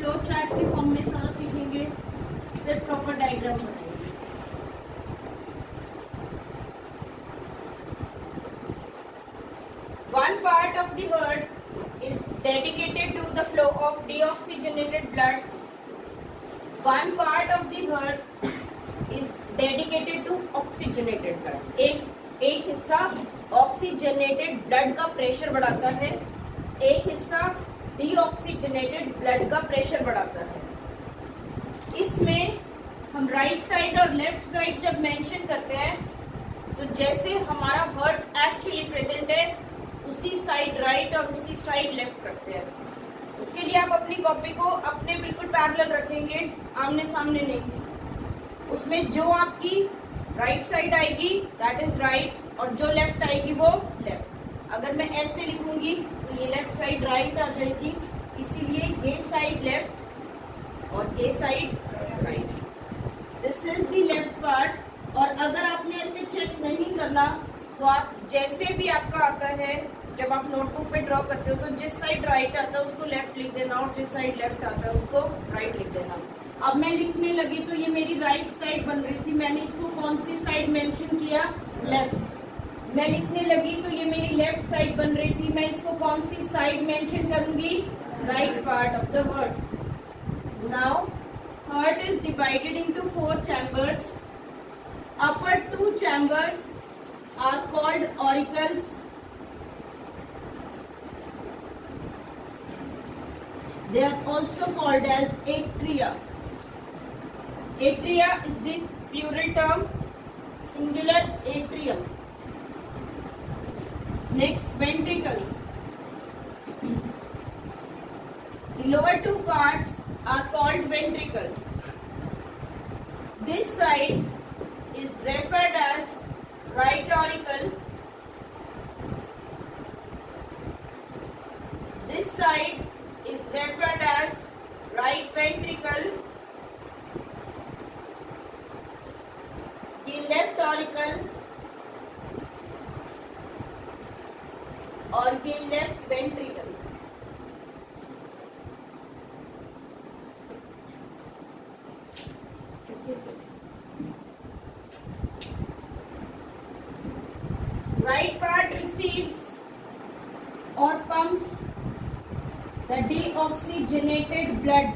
Flow chart के form में सारा सीखेंगे, फिर प्रॉपर डायग्राम बनाएंगे। One part of the heart is dedicated to the flow of deoxygenated blood. One part of the heart is dedicated to oxygenated blood. एक हिस्सा oxygenated blood का pressure बढ़ाता है, एक हिस्सा डीऑक्सीजनेटेड ब्लड का प्रेशर बढ़ाता है। इसमें हम राइट साइड और लेफ्ट साइड जब मेंशन करते हैं तो जैसे हमारा हार्ट एक्चुअली प्रेजेंट है उसी साइड राइट और उसी साइड लेफ्ट रखते हैं। उसके लिए आप अपनी कॉपी को अपने बिल्कुल पैरेलल रखेंगे, आमने सामने नहीं। उसमें जो आपकी राइट साइड आएगी दैट इज राइट और जो लेफ्ट आएगी वो लेफ्ट। अगर मैं ऐसे लिखूंगी तो ये लेफ्ट साइड राइट आ जाएगी, इसीलिए ये साइड लेफ्ट और ये side right. This is the left part. और अगर आपने ऐसे चेक नहीं करना तो आप जैसे भी आपका आता है, जब आप नोटबुक पे ड्रॉ करते हो तो जिस साइड राइट आता है उसको लेफ्ट लिख देना और जिस साइड लेफ्ट आता है उसको राइट लिख देना। अब मैं लिखने लगी तो ये मेरी राइट साइड बन रही थी, मैंने इसको कौन सी साइड मेंशन किया? लेफ्ट। मैं लिखने लगी तो ये मेरी लेफ्ट साइड बन रही थी, मैं इसको कौन सी साइड मेंशन करूंगी? Right part of the heart. Now heart is divided into 4 chambers. Upper 2 chambers are called auricles. They are also called as atria. Atria is this plural term, singular atrium. Next, ventricles. The lower 2 parts are called ventricle. This side is referred as right auricle. This side is referred as right ventricle. ये left auricle और ये left ventricle। Right part receives or pumps the deoxygenated blood.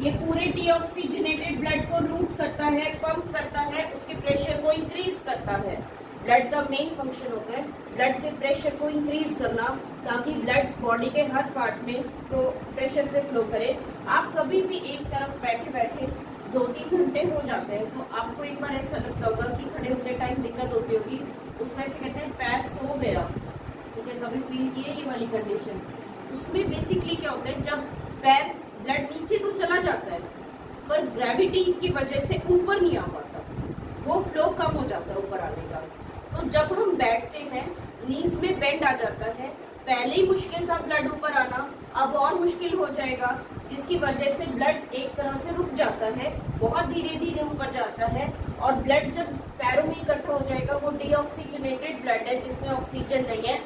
ये पूरे deoxygenated blood को root करता है, pump करता है, उसके प्रेशर को इंक्रीज करता है। ब्लड का मेन फंक्शन होता है ब्लड के प्रेशर को इंक्रीज करना, ताकि ब्लड बॉडी के हर पार्ट में प्रेशर से फ्लो करे। आप कभी भी एक तरफ बैठे बैठे 2-3 घंटे हो जाते हैं तो आपको एक बार ऐसा लगता होगा कि खड़े होते टाइम दिक्कत होती होगी, उसमें ऐसे कहते हैं पैर सो गया। ठीक है, कभी फील किए ये वाली कंडीशन? उसमें बेसिकली क्या होता है, जब पैर ब्लड नीचे तो चला जाता है पर ग्रेविटी की वजह से ऊपर नहीं आ पाता, वो फ्लो कम हो जाता है ऊपर आने का। तो जब हम बैठते हैं नीज में बेंड आ जाता है, पहले ही मुश्किल था ब्लड ऊपर आना, अब और मुश्किल हो जाएगा, जिसकी वजह से ब्लड एक तरह से रुक जाता है, बहुत धीरे धीरे ऊपर जाता है। और ब्लड जब पैरों में इकट्ठा हो जाएगा वो डीऑक्सीजनेटेड ब्लड है जिसमें ऑक्सीजन नहीं है,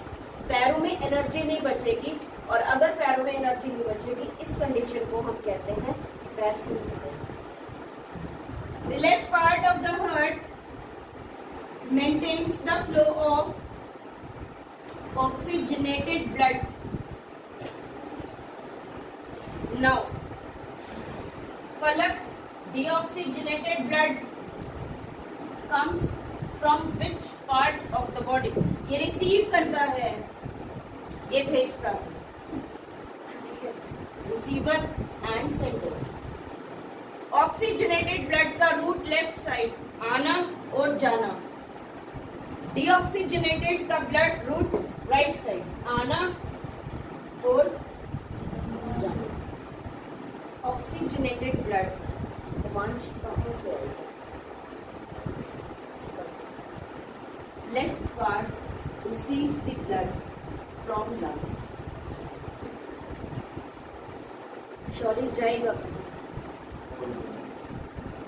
पैरों में एनर्जी नहीं बचेगी। और अगर पैरों में एनर्जी नहीं बचेगी इस कंडीशन को हम कहते हैं पैर सूखना। The left part of the heart maintains the flow of oxygenated blood. Now, falak deoxygenated blood comes from which part of the body? ये रिसीव करता है, ये भेजता है, ठीक है, receiver and sender. Oxygenated blood का रूट लेफ्ट साइड, आना और जाना। डीऑक्सीजनेटेड का ब्लड रूट राइट साइड, आना और जाना। ऑक्सीजनेटेड ब्लड वंश कहाँ से आएगा? Left part receive the blood from lungs. Sorry जाएगा।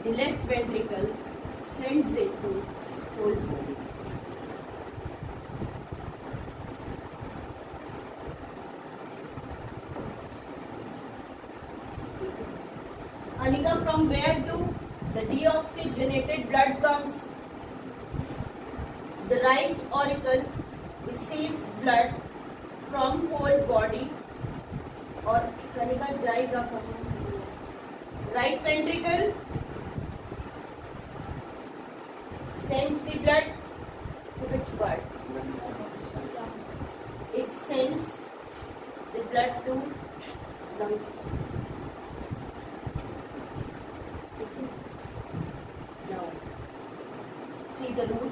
The left ventricle sends it to whole body. Anika, from where do the deoxygenated blood comes? The right auricle receives blood from whole body. और कनिका जाएगा कहाँ? Right ventricle sends the blood to which part? It sends the blood to lungs. Now see the rule.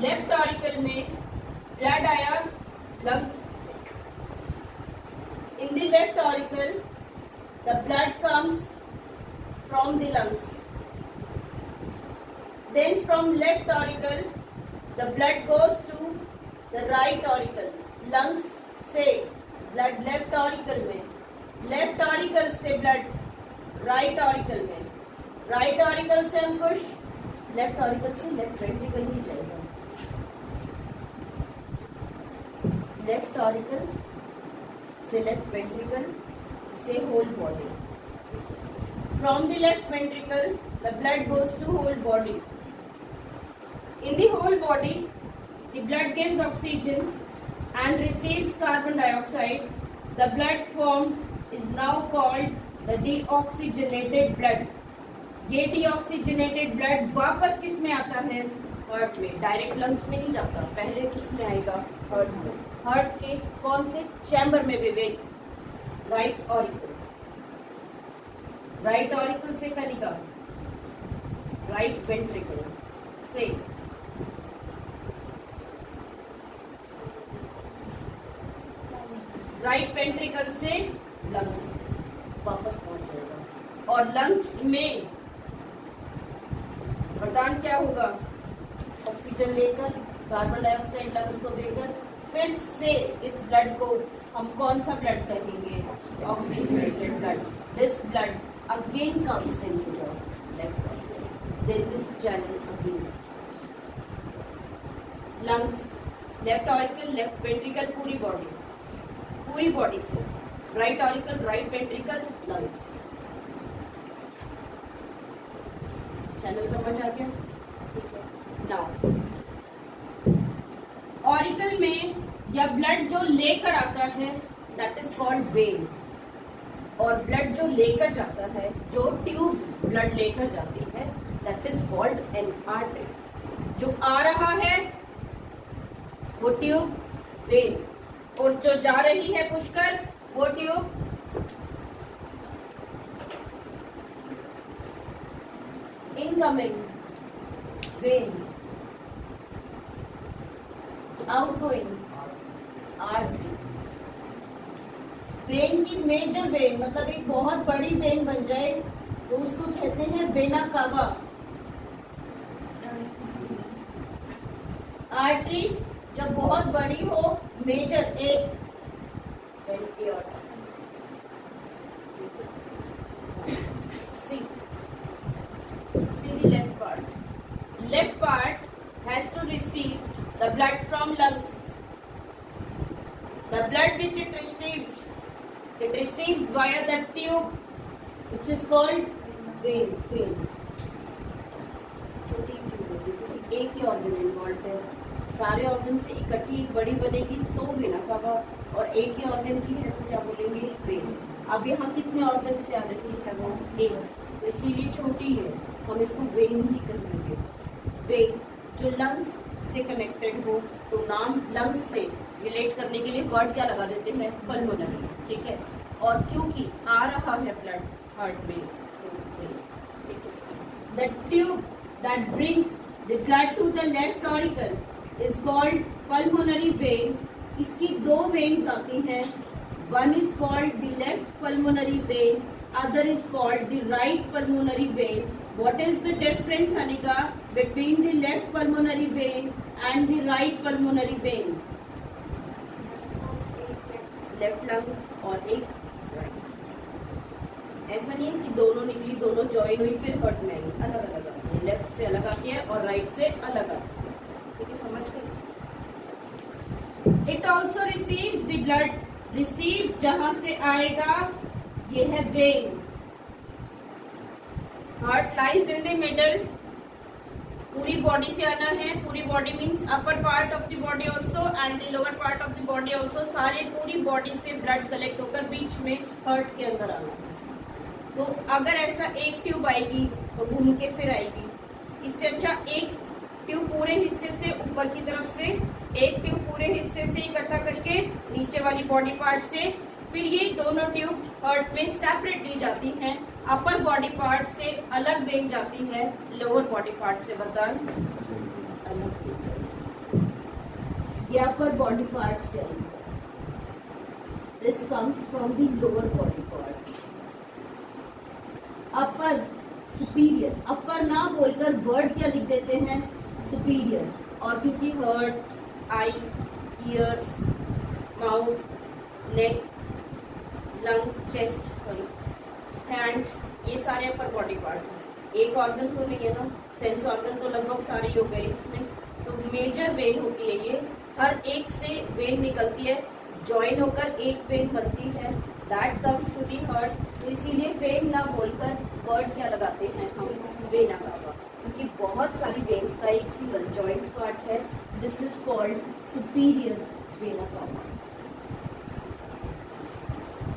Left auricle में blood आया lungs से. In the left auricle the blood comes from the lungs. Then from left auricle the blood goes to the right auricle. Lungs से blood left auricle में, left auricle से blood right auricle में, right auricle से Ankush left auricle से left ventricle ही जाएगा. Left auricle से left ventricle से whole body. From the left ventricle the blood goes to whole body. In the whole body the blood gives oxygen and receives carbon dioxide. The blood formed is now called the deoxygenated blood. ये deoxygenated blood वापस किस में आता है? Heart में. Direct lungs में नहीं जाता, पहले किस में आएगा? हार्ट में. हार्ट के कौन से चैम्बर में Vivek? Right auricle. Right auricle से कनिका राइट वेंट्रिकल से राइट वेंट्रिकल से लंग्स वापस पहुंच जाएगा. और लंग्स में प्रदान क्या होगा? ऑक्सीजन लेकर कार्बन डाइऑक्साइड लंग्स को देकर फिर से इस ब्लड को हम कौन सा ब्लड कहेंगे? Oxygenated blood. This blood again comes in the left auricle. Then this channel again lungs, left auricle, left ventricle, पूरी बॉडी, पूरी बॉडी से right auricle, right ventricle, lungs. Channel समझ आ गया? ठीक है. नाउ ऑरिकल में या ब्लड जो लेकर आता है दैट इज कॉल्ड वेन. और ब्लड जो लेकर जाता है, जो ट्यूब ब्लड लेकर जाती है that is called an artery. जो आ रहा है वो ट्यूब वेन, और जो जा रही है पुष्कर वो tube incoming when, outgoing artery. When की मेजर वेन मतलब एक बहुत बड़ी वेन बन जाए तो उसको कहते हैं वेना कावा. आर्टरी जब बहुत बड़ी हो, मेजर एक see the left part. Left part has to receive the blood from lungs. The blood which it receives via the tube which is called vein. छोटी ट्यूब, एक ही ऑर्गन इन्वॉल्व है. सारे organ से इकट्ठी एक बड़ी बनेगी तो वेना कावा, और एक ही ऑर्गन की है तो क्या बोलेंगे? वेन. अब यहाँ कितने ऑर्गन से आ रही है? वो एक, तो इसीलिए छोटी है, हम इसको वेन ही करेंगे. वेन जो लंग्स से कनेक्टेड हो तो नाम लंग्स से रिलेट करने के लिए वर्ड क्या लगा देते हैं? पल्मोनरी. ठीक है. और क्योंकि आ रहा है ब्लड हार्ट में, the tube that brings the blood to the left auricle is called pulmonary vein. इसकी दो veins आती हैं. One is called the left pulmonary vein, other is called the right pulmonary vein. What is the difference, Anika, between the left pulmonary vein and the right pulmonary vein? Left lung और एक right. ऐसा नहीं है कि दोनों निकली, दोनों join हुई फिर हर्ट में आई. अलग अलग आती है. लेफ्ट से अलग आती है और राइट से अलग आती है. ठीक है, समझ गए? It also receives the blood. Receive जहां से आएगा ये है when. Heart lies in the middle, पूरी बॉडी से आना है, पूरी body means upper part of the body also and the lower part of the body also, सारे पूरी बॉडी से ब्लड कलेक्ट होकर बीच में हार्ट के अंदर आना है। तो अगर ऐसा एक ट्यूब आएगी तो घूम के फिर आएगी, इससे अच्छा एक ट्यूब पूरे हिस्से से ऊपर की तरफ से, एक ट्यूब पूरे हिस्से से इकट्ठा करके नीचे वाली बॉडी पार्ट से, फिर ये दोनों ट्यूब हार्ट में सेपरेटली जाती हैं, अपर बॉडी पार्ट से अलग वेन जाती है, लोअर बॉडी पार्ट से वरदान अलग, ये अपर बॉडी पार्ट से आई, this comes from the lower body part. Upper superior, upper ना बोलकर वर्ड क्या लिख देते हैं, सुपीरियर, और क्योंकि हार्ट, आई, ईयर्स, माउथ, नेक, लंग, चेस्ट, सॉरी हैंड्स, ये सारे अपर बॉडी पार्ट हैं। एक ऑर्गन तो नहीं है ना, सेंस ऑर्गन तो लगभग सारे हो गए इसमें। तो मेजर वेन होती है ये, हर एक से वेन निकलती है, ज्वाइन होकर एक वेन बनती है, that comes to the heart. तो इसीलिए वेन ना बोलकर वर्ड क्या लगाते हैं हम, वेना कावा, क्योंकि बहुत सारी वेन्स का एक सिंगल जॉइंट पार्ट है। This is called superior vena cava.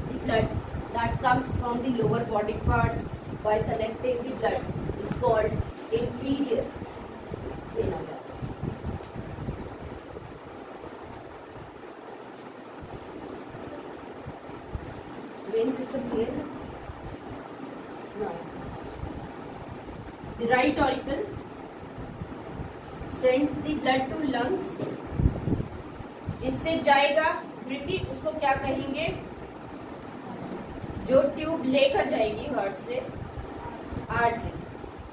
The blood that comes from the lower body part by collecting the blood is called inferior vena cava. Vein system clear है? Now, the right auricle sends the blood to lungs, जिससे जाएगा वृद्धि, उसको क्या कहेंगे, जो tube लेकर जाएगी हार्ट से, आर्टरी,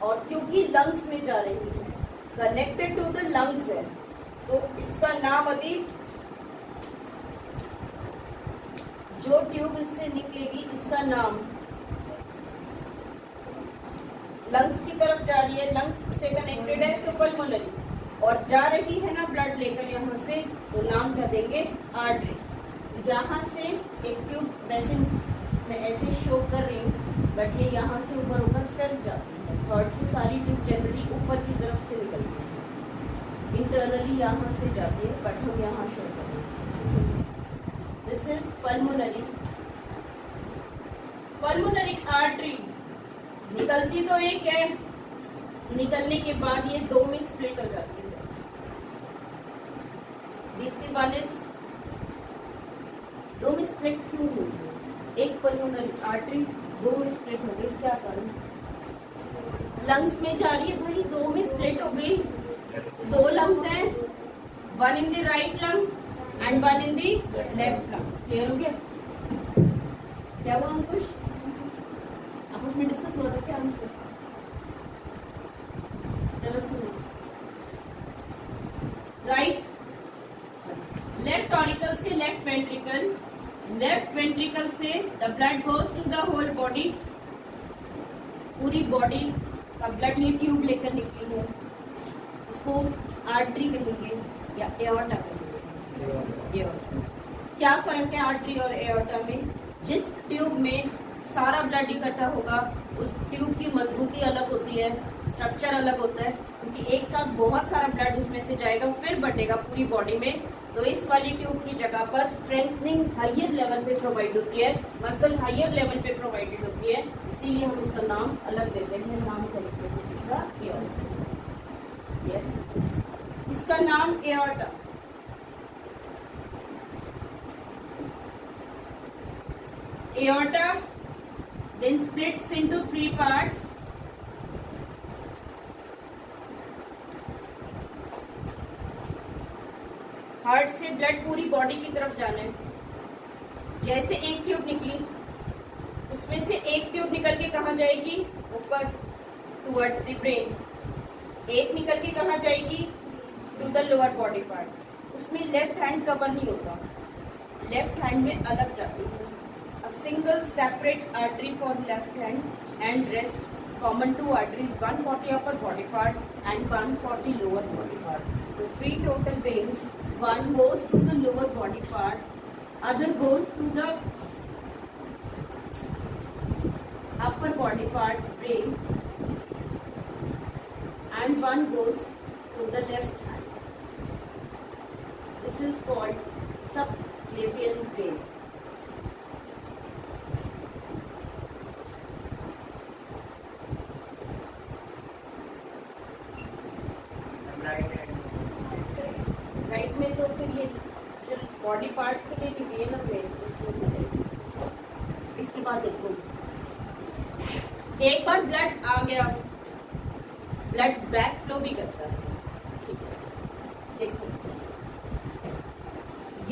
और क्योंकि लंग्स में जा रही है, कनेक्टेड टू द लंग्स है, तो इसका नाम अधिक, जो ट्यूब इससे निकलेगी इसका नाम, लंग्स की तरफ जा रही है, लंग्स से कनेक्टेड है तो पल्मोनरी, और जा रही है ना ब्लड लेकर यहाँ से, तो नाम क्या देंगे, आर्टरी। यहाँ से एक ट्यूब, वैसे मैं ऐसे शो कर रही हूँ बट ये यहाँ से ऊपर ऊपर फिर जाती है, हार्ट से सारी ट्यूब जनरली ऊपर की तरफ से निकलती है, इंटरनली यहाँ से जाती है, बट हम यहाँ शो कर रहे हैं। This is pulmonary, pulmonary artery. निकलती तो एक है, निकलने के बाद ये दो में स्प्लिट हो जाती है, दिखती वाले दो में स्प्लिट क्यों हुई है, एक पल्मोनरी आर्टरी दो में स्प्लिट हो गई, क्या कारण, लंग्स में जा रही है भाई, दो में स्प्लिट हो गई, दो लंग्स हैं, one in the right lung and one in the left lung, clear हो गया, क्या हुआ अंकुश, आपस में डिस्कस हुआ था क्या आंसर, चलो सुनो, राइट, लेफ्ट ऑरिकल से लेफ्ट वेंट्रिकल, लेफ्ट वेंट्रिकल से the blood goes to the whole body, पूरी बॉडी का ब्लड ये ट्यूब लेकर निकली है, इसको आर्टरी कहेंगे या एओर्टा कहेंगे। एओर्टा, क्या फर्क है आर्टरी और एओर्टा में, जिस ट्यूब में सारा ब्लड इकट्ठा होगा उस ट्यूब की मजबूती अलग होती है, स्ट्रक्चर अलग होता है, क्योंकि एक साथ बहुत सारा ब्लड उसमें से जाएगा फिर बटेगा पूरी बॉडी में, तो इस वाली ट्यूब की जगह पर स्ट्रेंथनिंग हायर लेवल पे प्रोवाइड होती है, मसल हायर लेवल पे प्रोवाइडेड होती है, इसीलिए हम इसका नाम अलग देते हैं, नाम करते हैं इसका एओर्टा, इसका नाम aorta. Aorta then splits into three parts. Heart से ब्लड पूरी बॉडी की तरफ जाना है, जैसे एक ट्यूब निकली उसमें से एक ट्यूब निकल के कहाँ जाएगी, ऊपर टुवर्ड्स द ब्रेन, एक निकल के कहाँ जाएगी, to the lower body part, उसमें लेफ्ट हैंड कवर नहीं होता, लेफ्ट हैंड में अलग जाती है, a single separate artery for left hand and rest, common two arteries, one for the upper body part and one for the lower body part. So three total veins, one goes to the lower body part, other goes to the upper body part, brain, and one goes to the left hand. This is called subclavian vein. Right में तो फिर ये जो body part के लिए भी when और when इसमें से है। इसके बाद देखो, एक बार ब्लड आ गया, ब्लड बैक फ्लो भी करता है। ठीक है, देखो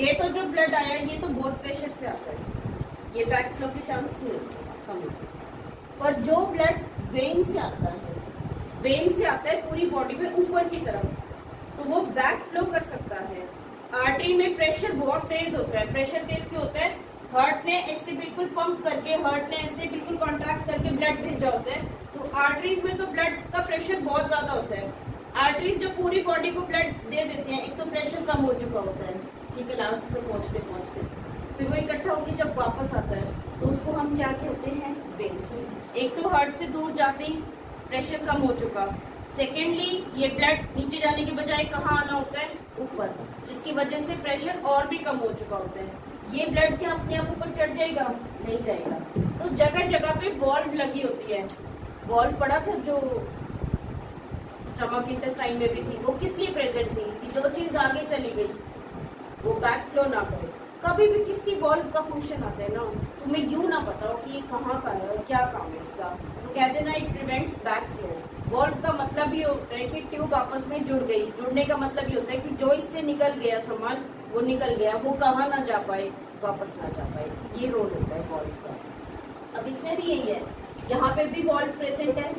ये तो जो ब्लड आया ये तो बहुत प्रेशर से आता है, ये बैक फ्लो के चांस नहीं होते, कम होते हैं। पर जो ब्लड वेन से आता है, वेन से आता है पूरी बॉडी में ऊपर की तरफ, तो वो बैक फ्लो कर सकता है। आर्टरी में प्रेशर बहुत तेज होता है। प्रेशर तेज क्यों होता है? हार्ट ने ऐसे बिल्कुल पंप करके, हार्ट ने ऐसे बिल्कुल कॉन्ट्रैक्ट करके ब्लड भेजा होता है, तो आर्टरीज में तो ब्लड का प्रेशर बहुत ज्यादा होता है। आर्टरीज जो पूरी बॉडी को ब्लड दे देते हैं, एक तो प्रेशर कम हो चुका होता है, ठीक है, लास्ट में पहुंचते पहुंचते फिर वो इकट्ठा होकर जब वापस आता है तो उसको हम क्या कहते हैं? वेन्स। एक तो हार्ट से दूर जाते ही प्रेशर कम हो चुका, सेकेंडली ये ब्लड नीचे जाने के बजाय कहाँ आना होता है? ऊपर, जिसकी वजह से प्रेशर और भी कम हो चुका होता है। ये ब्लड क्या अपने आप ऊपर चढ़ जाएगा? नहीं जाएगा। तो जगह जगह पे वॉल्व लगी होती है। वॉल्व पड़ा था जो स्टमक इंटेस्टाइन में भी थी, वो किस लिए प्रेजेंट थी? कि जो चीज आगे चली गई वो बैक फ्लो ना करे। कभी भी किसी वॉल्व का फंक्शन आ जाए ना, तुम्हें यूं ना पता हो कि ये कहाँ का है और क्या काम है इसका, तो कह देना it prevents back flow. Valve का मतलब ये होता है कि ट्यूब आपस में जुड़ गई। जुड़ने का मतलब ये होता है कि जो इससे निकल गया सामान वो निकल गया, वो कहाँ ना जा पाए, वापस ना जा पाए। ये रोल होता है वॉल्व का। अब इसमें भी यही है, यहाँ पे भी वॉल्व प्रेजेंट है,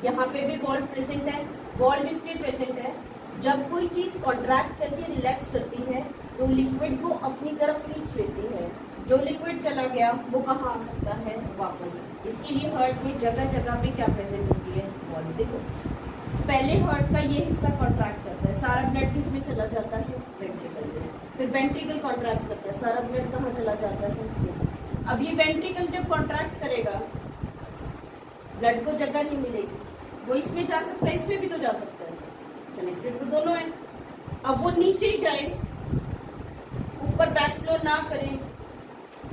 यहाँ पे भी वॉल्व प्रेजेंट है। वॉल्व इसलिए प्रेजेंट है, जब कोई चीज कॉन्ट्रैक्ट करके रिलैक्स करती है तो लिक्विड को अपनी तरफ खींच लेती है। जो लिक्विड चला गया वो कहाँ आ सकता है? वापस। इसके लिए हार्ट में जगह जगह पे क्या प्रेजेंट होती है? वॉल्व। देखो पहले हार्ट का ये हिस्सा कॉन्ट्रैक्ट करता है, सारा ब्लड किस में चला जाता है? वेंट्रिकल में। फिर वेंट्रिकल कॉन्ट्रैक्ट करता है, सारा ब्लड कहाँ चला जाता है? अब ये वेंट्रिकल जब कॉन्ट्रैक्ट करेगा ब्लड को जगह नहीं मिलेगी, वो इसमें जा सकता है, इसमें भी तो जा सकता है, कनेक्टेड तो दोनों है। अब वो नीचे ही जाए, ऊपर बैक फ्लो ना करें,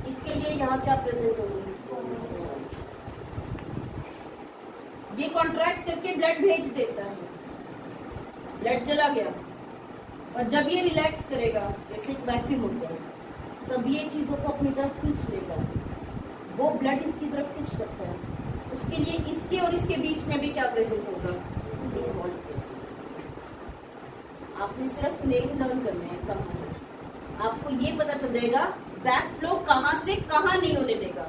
इसके लिए यहाँ क्या प्रेजेंट होगी? ये कॉन्ट्रैक्ट करके ब्लड भेज देता है, ब्लड चला गया, और जब ये रिलैक्स करेगा, जैसे एक वैक्यूम हो गया, तब ये चीजों को अपनी तरफ खींच लेगा। वो ब्लड इसकी तरफ खींच सकता है, उसके लिए इसके और इसके बीच में भी क्या प्रेजेंट होगा? एक वॉल्व प्रेजेंट। आपने सिर्फ नेम लर्न करने हैं, कम आपको ये पता चल जाएगा बैक फ्लो कहाँ से कहाँ नहीं होने देगा।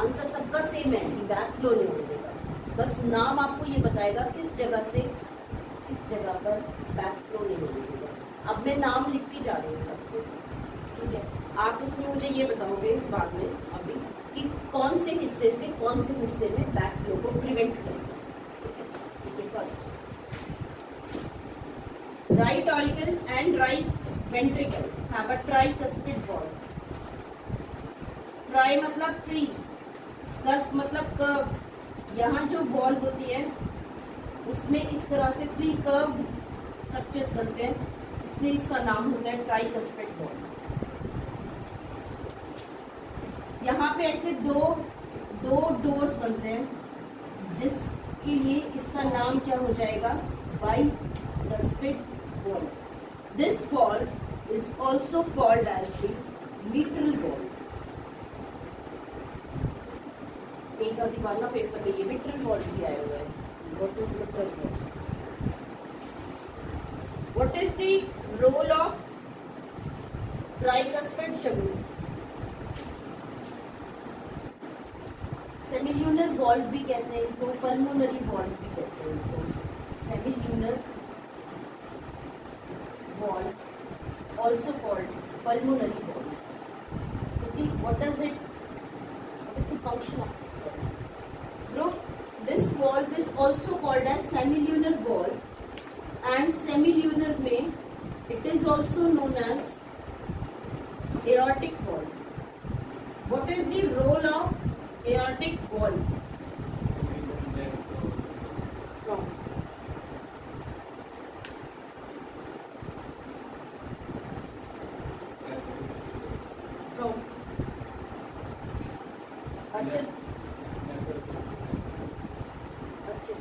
आंसर सबका सेम है कि बैक फ्लो नहीं होने देगा, बस नाम आपको ये बताएगा किस जगह से किस जगह पर बैक फ्लो नहीं होने देगा। अब मैं नाम लिखती जा रही हूँ सबको, ठीक है, आप उसमें मुझे ये बताओगे बाद में अभी कि कौन से हिस्से से कौन से हिस्से में बैक फ्लो को प्रिवेंट करेगा। ठीक है, first right auricle and right ventricle have a tricuspid valve. Tri मतलब फ्री, कस्प मतलब कर्व। यहाँ जो वॉल्व होती है उसमें इस तरह से फ्री कर्व स्ट्रक्चर्स बनते हैं, इसलिए इसका नाम होता है ट्राइकस्पिड वॉल्व। यहाँ पे ऐसे दो डोर्स बनते हैं, जिसके लिए इसका नाम क्या हो जाएगा? Bicuspid valve. This valve is also called as the mitral valve. एक आधी बार ना पेपर में ये मिट्रल वॉल्व भी आया हुआ है। What is mitral valve? What is the role of tricuspid shagru? Semilunar valve भी कहते हैं इनको, पल्मोनरी वॉल्व भी कहते हैं इनको। Semilunar valve also called pulmonary valve. What does it? What is the function of this valve? Group, this valve is also called as semilunar valve, and semilunar में it is also known as aortic valve. What is the role of aortic valve? From Archit Archit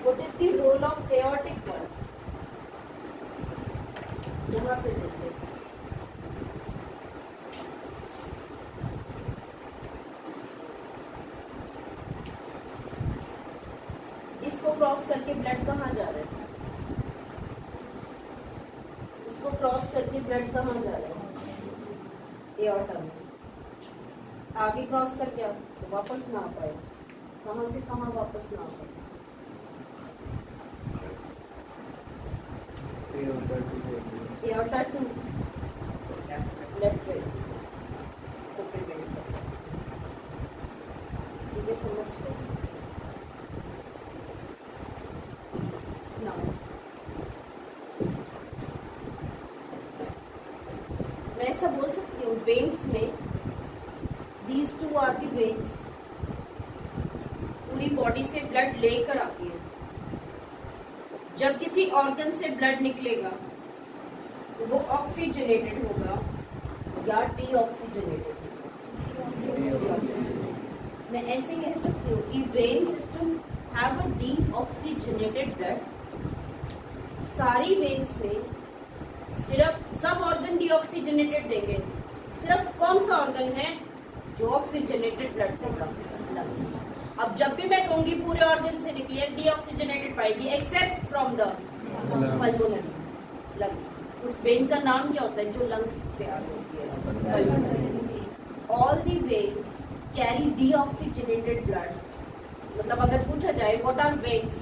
what is the role of aortic valve? यहाँ पे देखते हैं। इसको cross करके blood कहाँ जा रहा है? इसको क्रॉस करके ब्लड कहाँ जा रहा है? एओर्टा में। आगे क्रॉस करके आप तो वापस ना आ पाए, कहाँ से कहाँ वापस ना आ पाए। Aorta to left vent, open vent. ठीक है, समझ गए? Now, मैं ऐसा बोल सकती हूँ वेन्स में these two are the veins, पूरी बॉडी से ब्लड लेकर आती है। जब किसी ऑर्गन से ब्लड निकलेगा तो वो ऑक्सीजनेटेड होगा या डीऑक्सीजनेटेड होगा। मैं ऐसे कह सकती हूँ कि when system have a deoxygenated blood. सारी वेन्स में सिर्फ सब ऑर्गन डीऑक्सीजनेटेड देंगे, सिर्फ कौन सा ऑर्गन है जो ऑक्सीजनेटेड ब्लड देगा? लंग्स। अब जब भी मैं कहूंगी पूरे ऑर्गन से निकली है डीऑक्सीजनेटेड पाएगी except from the pulmonary, lungs. उस वेन का नाम क्या होता है जो लंग्स से आ होती है? Pulmonary. All the veins carry deoxygenated blood. मतलब अगर पूछा जाए what are veins,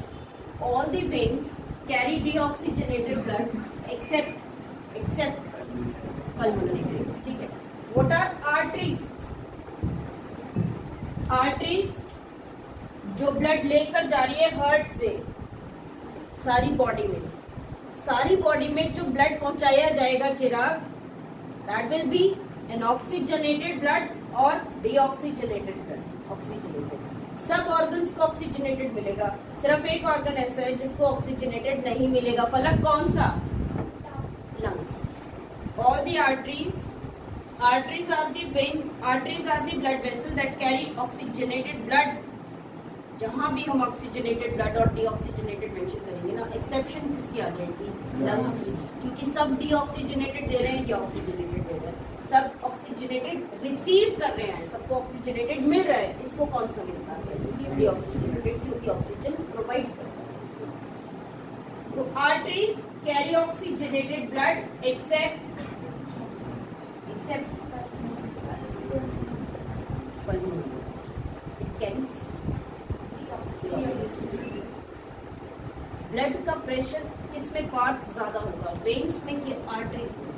all the veins carry deoxygenated blood except pulmonary vein. ठीक है। What are arteries? आर्टरीज जो ब्लड लेकर जा रही है हार्ट से सारी बॉडी में, सारी बॉडी में जो ब्लड पहुंचाया जाएगा Chirag, that will be an oxygenated blood और डीऑक्सीजनेटेड ब्लड। ऑक्सीजनेटेड सब ऑर्गन्स को ऑक्सीजनेटेड मिलेगा, सिर्फ एक ऑर्गन ऐसा है जिसको ऑक्सीजनेटेड नहीं मिलेगा। फलक कौन सा? Lungs. All the arteries are the vein, arteries are the blood vessel that carry oxygenated blood। जहां भी हम ऑक्सीजनेटेड ब्लड और डीऑक्सीजनेटेड मेंशन करेंगे ना, एक्सेप्शन किसकी आ जाएगी? लंग्स की, क्योंकि सब डीऑक्सीजनेटेड दे रहे हैं या ऑक्सीजनेटेड दे रहे हैं? सब ऑक्सीजनेटेड रिसीव कर रहे हैं, सबको ऑक्सीजनेटेड मिल रहा है। इसको कौन सा मिलता है? डीऑक्सीजनेटेड, क्योंकि ऑक्सीजन प्रोवाइड कर रहा है। तो arteries carry oxygenated blood except pulmonary, it carries blood का प्रेशर किसमें पार्ट ज्यादा होगा, वेन्स में कि आर्टरीज में?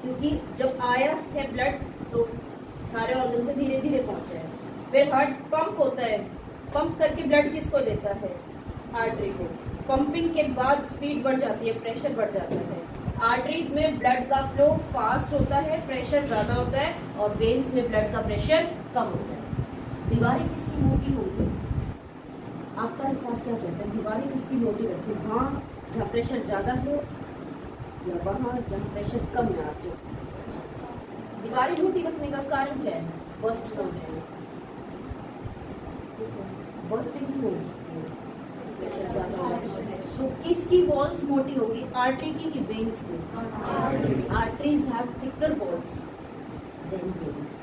क्योंकि जब आया है ब्लड तो सारे ऑर्गन से धीरे धीरे पहुंचा है, फिर हार्ट पंप होता है, पंप करके ब्लड किसको देता है? आर्टरी को। पंपिंग के बाद स्पीड बढ़ जाती है, प्रेशर बढ़ जाता है। आर्टरीज में ब्लड का फ्लो फास्ट होता है, प्रेशर ज्यादा होता है, और वेन्स में ब्लड का प्रेशर कम होता है। दीवारें किसकी मोटी होंगी? आपका हिसाब क्या कहता है? दीवारें किसकी मोटी रखें, वहाँ जहाँ प्रेशर ज्यादा है या वहाँ जहाँ प्रेशर कम है? आप दीवारें मोटी रखने का कारण क्या है? बस्ट हो जाए, बस्टिंग हो सकती है, प्रेशर ज्यादा होता है। तो किसकी वॉल्स मोटी होगी, आर्टरी की कि वेन्स की? Arteries have thicker walls than veins.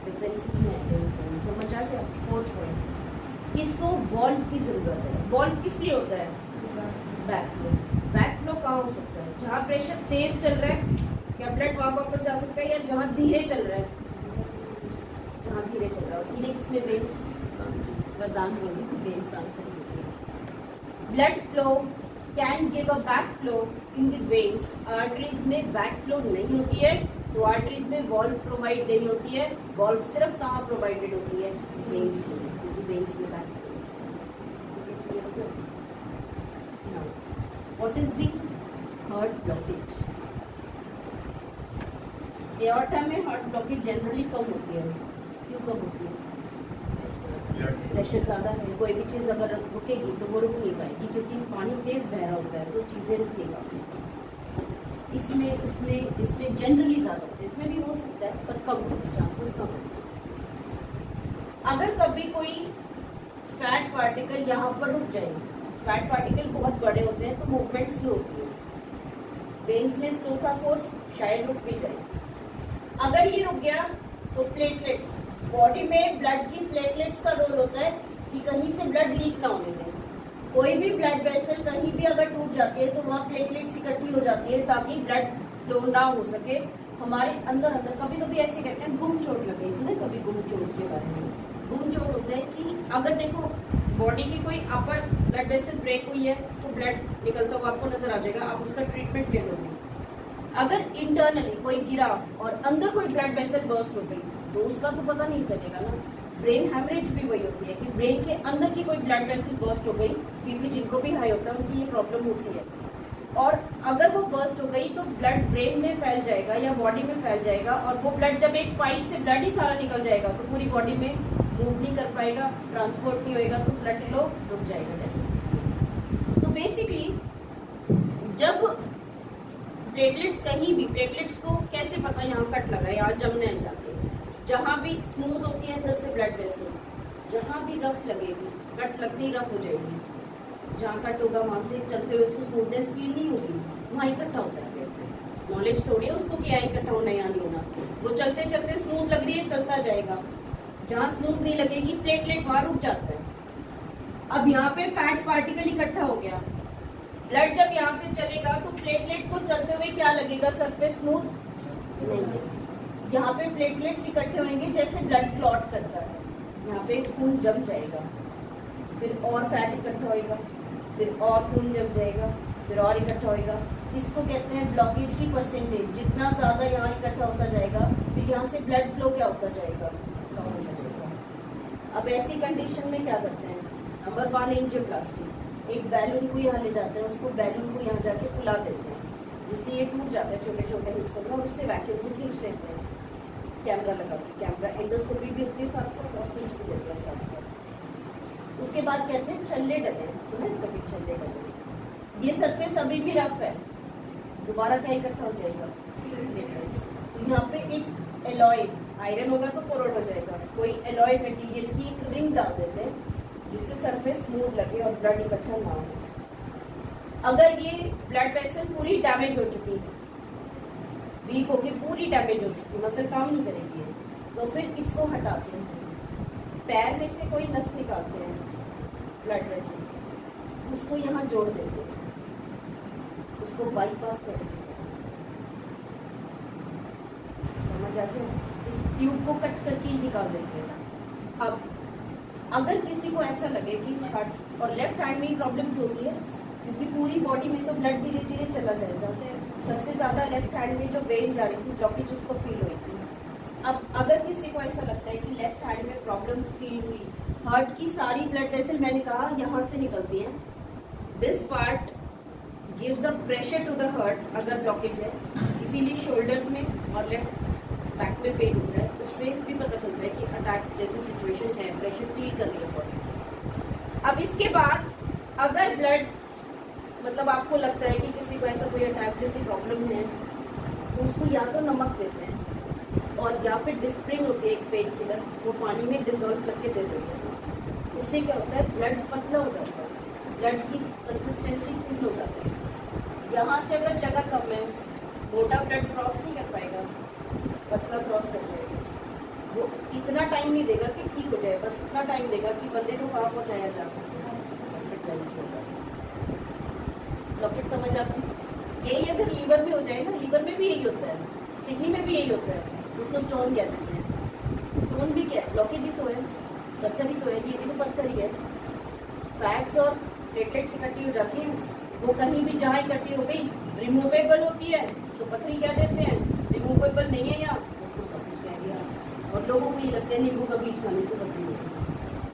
Differences में आते हैं, समझ आ गया? फोर्थ पॉइंट, किसको वॉल्व की जरूरत है? वॉल्व किस लिए होता है? Back flow. बैक फ्लो कहाँ हो सकता है? जहाँ प्रेशर तेज चल रहा है क्या ब्लड वहां वापस जा सकता है, या जहाँ धीरे चल रहा है? जहाँ धीरे चल रहा है। धीरे किसमें? वेन्स। वरदान बोली वेन्स आंसर होती है। Blood flow can give a back flow in the veins. Arteries में बैक फ्लो नहीं होती है, तो आर्टरीज में वॉल्व प्रोवाइड नहीं होती है। वॉल्व सिर्फ कहाँ प्रोवाइडेड होती है? वेन्स में, क्योंकि वेन्स में back flow. What is the heart blockage? Aorta में हार्ट ब्लॉकेज जनरली कम होती है। क्यों कम होती है? प्रेशर ज़्यादा है। कोई भी चीज़ अगर रुकेगी तो वो रुक नहीं पाएगी, क्योंकि पानी तेज बह रहा होता है तो चीज़ें रुक नहीं पाती। इसमें इसमें इसमें जनरली ज़्यादा होता है, इसमें भी हो सकता है पर कम होता है, चांसेस कम होते हैं। अगर कभी कोई फैट पार्टिकल यहाँ पर रुक जाए, फैट पार्टिकल बहुत बड़े होते हैं तो मूवमेंट स्लो होती है, वेन्स में स्लो था फोर्स, शायद रुक भी जाए। अगर ये रुक गया तो प्लेटलेट्स, बॉडी में ब्लड की प्लेटलेट्स का रोल होता है कि कहीं से ब्लड लीक ना होने दें। कोई भी ब्लड वेसल कहीं भी अगर टूट जाती है तो वहाँ प्लेटलेट्स इकट्ठी हो जाती है ताकि ब्लड फ्लो ना हो सके हमारे अंदर। कभी कभी ऐसे कहते हैं गुम चोट लगे, सुने कभी गुम चोट के बारे में? गुम चोट होता है कि अगर देखो बॉडी की कोई अपर ब्लड वेसल ब्रेक हुई है तो ब्लड निकलता हुआ आपको नजर आ जाएगा, आप उसका ट्रीटमेंट ले लोगे। अगर इंटरनली कोई गिरा और अंदर कोई ब्लड वेसल बर्स्ट हो गई तो उसका तो पता नहीं चलेगा ना। ब्रेन हैमरेज भी वही होती है कि ब्रेन के अंदर की कोई ब्लड वेसल बर्स्ट हो गई, बीपी जिनको भी हाई होता है उनकी ये प्रॉब्लम होती है। और अगर वो बर्स्ट हो गई तो ब्लड ब्रेन में फैल जाएगा या बॉडी में फैल जाएगा, और वो ब्लड जब एक पाइप से ब्लड ही सारा निकल जाएगा तो पूरी बॉडी में मूव नहीं कर पाएगा, ट्रांसपोर्ट नहीं होएगा, तो ब्लड फ्लो रुक जाएगा। तो बेसिकली जब प्लेटलेट्स कहीं भी, प्लेटलेट्स को कैसे पता यहाँ कट लगा, यहाँ जमने है जाके, जहाँ भी स्मूथ होती है अंदर से ब्लड वेसल, जहाँ भी रफ लगेगी, कट लगती ही रफ हो जाएगी, जहाँ कट होगा वहाँ से चलते हुए उसको स्मूथनेस फील नहीं होगी, वहाँ इकट्ठा होता है प्लेटलेट। नॉलेज थोड़ी है उसको कि यहाँ इकट्ठा होना या नहीं होना, वो चलते चलते स्मूथ लग रही है चलता जाएगा, जहाँ स्मूथ नहीं लगेगी प्लेटलेट वहाँ रुक जाता है। अब यहाँ पे फैट पार्टिकल इकट्ठा हो गया, ब्लड जब यहाँ से चलेगा तो प्लेटलेट को चलते हुए क्या लगेगा, सरफेस स्मूथ नहीं है। यहाँ पे प्लेटलेट्स इकट्ठे होंगे जैसे ब्लड क्लॉट करता है, यहाँ पे खून जम जाएगा, फिर और फैट इकट्ठा होएगा, फिर और खून जम जाएगा, फिर और इकट्ठा होएगा। इसको कहते हैं ब्लॉकेज की परसेंटेज। जितना ज्यादा यहाँ इकट्ठा होता जाएगा फिर यहाँ से ब्लड फ्लो क्या होता जाएगा, कम होता जाएगा। अब ऐसी कंडीशन में क्या करते हैं, नंबर 1 एंजियोप्लास्टी, एक बैलून को यहाँ ले जाते हैं, उसको बैलून को यहाँ जाके फुला देते हैं जिससे ये टूट जाता है छोटे छोटे हिस्सों में, और उससे वैक्यूम से खींच लेते हैं कैमरा लगा के। कैमरा एंडोस्कोपी भी होती है साथ साथ और खींच भी लेते हैं साथ साथ। उसके बाद कहते हैं छल्ले डले, सुने कभी छल्ले डले, ये सरफेस अभी भी रफ है, दोबारा क्या इकट्ठा हो जाएगा, यहाँ पे एक एलॉय, आयरन होगा तो पोरोट हो जाएगा, कोई एलॉय मटेरियल की एक रिंग डाल देते हैं जिससे सरफेस स्मूथ लगे और ब्लड इकट्ठा ना हो। अगर ये ब्लड वेसल पूरी डैमेज हो चुकी है, वीक होके पूरी डैमेज हो चुकी, मसल काम नहीं करेगी, तो फिर इसको हटाते हैं। पैर में से कोई नस निकालते हैं ब्लड वेसल, उसको यहाँ जोड़ देते हैं, उसको बाईपास कर देते हैं। समझ आ गया? इस ट्यूब को कट करके ही निकाल देते हैं। अब अगर किसी को ऐसा लगे कि हार्ट और लेफ्ट हैंड में ही प्रॉब्लम क्यों होती है, क्योंकि पूरी बॉडी में तो ब्लड धीरे धीरे चला जाएगा, सबसे ज्यादा लेफ्ट हैंड में जो वेन जा रही थी ब्लॉकेज उसको फील हुई थी। अब अगर किसी को ऐसा लगता है कि लेफ्ट हैंड में प्रॉब्लम फील हुई, हार्ट की सारी ब्लड वेसल मैंने कहा यहाँ से निकलती है, this part gives a pressure to the heart अगर ब्लॉकेज है, इसीलिए शोल्डर्स में और लेफ्ट बैक में पेन होता है, उससे भी पता चलता है कि अटैक जैसी सिचुएशन है, प्रेशर फील कर रही है बॉडी। अब इसके बाद अगर ब्लड, मतलब आपको लगता है कि किसी को ऐसा कोई अटैक जैसी प्रॉब्लम है, तो उसको या तो नमक देते हैं और या फिर डिस्प्रिन होती है एक पेन किलर, वो पानी में डिजोल्व करके दे देते हैं। उससे क्या होता है, ब्लड पतला हो जाता है, ब्लड की कंसिस्टेंसी थिक हो जाती है। यहाँ से अगर जगह कम है, मोटा ब्लड क्रॉस नहीं कर पाएगा, पतला क्रॉस कर जाएगा। वो इतना टाइम नहीं देगा कि ठीक हो जाए, बस इतना टाइम देगा कि बंदे को कहाँ पहुँचाया जा सके, हॉस्पिटलाइज किया जा सके। ब्लॉकेज समझ आता है? यही अगर लीवर में हो जाए ना, लीवर में भी यही होता है, किडनी में भी यही होता है, उसको स्टोन कहते हैं। स्टोन भी क्या है, ब्लॉकेज ही तो है, पत्थर ही तो है, ये भी तो पत्थर ही है। फैट्स और प्लेटलेट्स इकट्ठी हो जाती हैं, वो कहीं भी जहाँ इकट्ठी हो गई रिमूवेबल होती है तो पथरी कह देते हैं, रिमूवेबल नहीं है यहाँ उसको ब्लॉकेज कह दिया। और लोगों को ये लगता है नींबू का बीज खाने से पथरी होती है।